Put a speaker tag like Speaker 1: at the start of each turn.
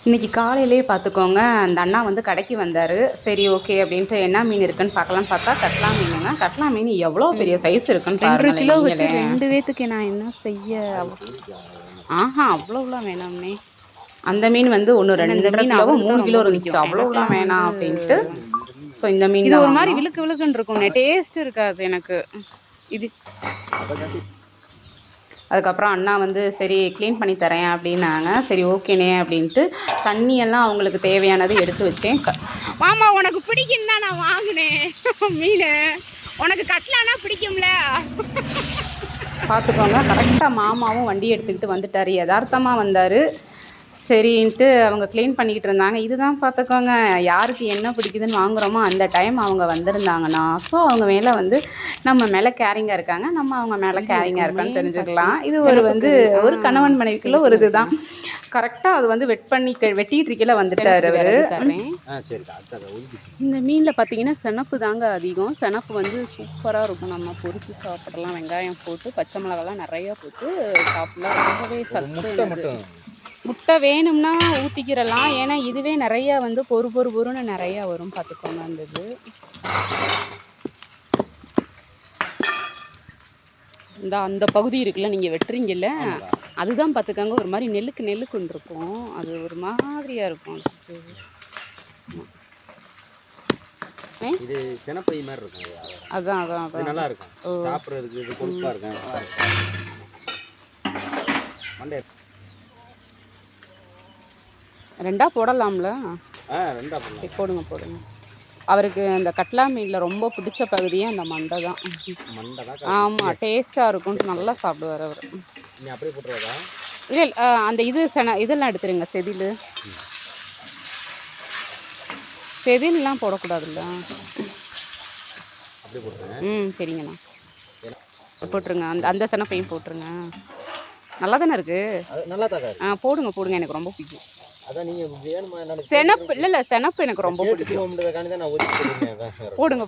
Speaker 1: இன்றைக்கி காலையிலேயே பார்த்துக்கோங்க, அந்த அண்ணா வந்து கடைக்கு வந்தார். சரி ஓகே அப்படின்ட்டு என்ன மீன் இருக்குன்னு பார்க்கலான்னு பார்த்தா கட்லா மீனுங்க. கட்லா மீன் எவ்வளோ பெரிய சைஸ் இருக்குன்னு
Speaker 2: 2 கிலோ வச்சு
Speaker 1: பாருங்களேன்.
Speaker 2: 2 பேத்துக்கு நான் என்ன செய்ய?
Speaker 1: அவ்வளோலாம் வேணாம்னே. அந்த மீன் வந்து ஒன்று 2 மீன் ஆகும், 3 கிலோ இருந்துச்சு. அவ்வளோலாம் வேணாம் அப்படின்ட்டு. ஸோ இந்த மீன்
Speaker 2: இது ஒரு மாதிரி விழுக்கு விழுக்குன்னு இருக்கும், டேஸ்ட் இருக்காது எனக்கு இது.
Speaker 1: அதுக்கப்புறம் அண்ணா வந்து சரி க்ளீன் பண்ணி தரேன் அப்படின்னாங்க. சரி ஓகேண்ணே அப்படின்ட்டு தண்ணியெல்லாம் அவங்களுக்கு தேவையானது எடுத்து வச்சேன்.
Speaker 2: மாமா உனக்கு பிடிக்கும் தான் நான் வாங்கினேன் மீன். உனக்கு கட்லானா பிடிக்கும்ல?
Speaker 1: பார்த்துக்கோங்க, கரெக்டாக மாமாவும் வண்டி எடுத்துக்கிட்டு வந்துட்டார். யதார்த்தமாக வந்தார். சரின்ட்டு அவங்க க்ளீன் பண்ணிக்கிட்டு இருந்தாங்க. இதுதான் பார்த்துக்கோங்க, யாருக்கு என்ன பிடிக்குதுன்னு வாங்குகிறோமோ அந்த டைம் அவங்க வந்திருந்தாங்கன்னா, ஸோ அவங்க மேலே வந்து நம்ம மேலே கேரிங்காக இருக்காங்க, நம்ம அவங்க மேலே கேரிங்காக இருக்கான்னு தெரிஞ்சுக்கலாம். இது ஒரு கணவன் மனைவிக்குள்ள ஒரு இதுதான். கரெக்டாக அது வந்து வெட்டிட்டு இருக்கையில் வந்துட்டார் அவர்.
Speaker 2: இந்த மீனில் பார்த்தீங்கன்னா செனப்பு தாங்க அதிகம். செனப்பு வந்து சூப்பராக இருக்கும், நம்ம பொரிச்சு சாப்பிடலாம். வெங்காயம் போட்டு பச்சை மிளகாலாம் நிறையா போட்டு சாப்பிடலாம். ரொம்பவே சத்து. முட்டை வேணும்னா ஊற்றிக்கிறலாம், ஏன்னா இதுவே நிறையா வந்து பொறுன்னு நிறையா வரும். பார்த்துக்கோங்க அந்த இது. அந்த பகுதி இருக்குல்ல நீங்கள் வெட்டுறீங்கல்ல, அதுதான் பார்த்துக்கோங்க ஒரு மாதிரி நெல்லுக்குன்னு இருக்கும். அது ஒரு மாதிரியாக இருக்கும்.
Speaker 3: இது செனப்பை மாதிரி இருக்கும்.
Speaker 1: அதான்
Speaker 3: நல்லா இருக்கும் சாப்பிட்றதுக்கு. இது கொழுப்பாக இருக்கும்.
Speaker 1: ரெண்டா போடலாம்ல? போடுங்க. அவருக்கு அந்த கட்லா மீனில் ரொம்ப பிடிச்ச பகுதியே அந்த மண்டை தான். ஆமாம், டேஸ்ட்டாக இருக்கும்ட்டு நல்லா சாப்பிடுவார் அவர். இல்லை அந்த இதெல்லாம் எடுத்துருங்க. செதில்லாம் போடக்கூடாதுல்ல? சரிங்கண்ணா, போட்டுருங்க. அந்த செனப்பையும் போட்டுருங்க. நல்லா தானே இருக்குது. போடுங்க, எனக்கு ரொம்ப பிடிக்கும். செனப்பு இல்லை, செனப்பு எனக்கு ரொம்ப பிடிக்கும். போடுங்க.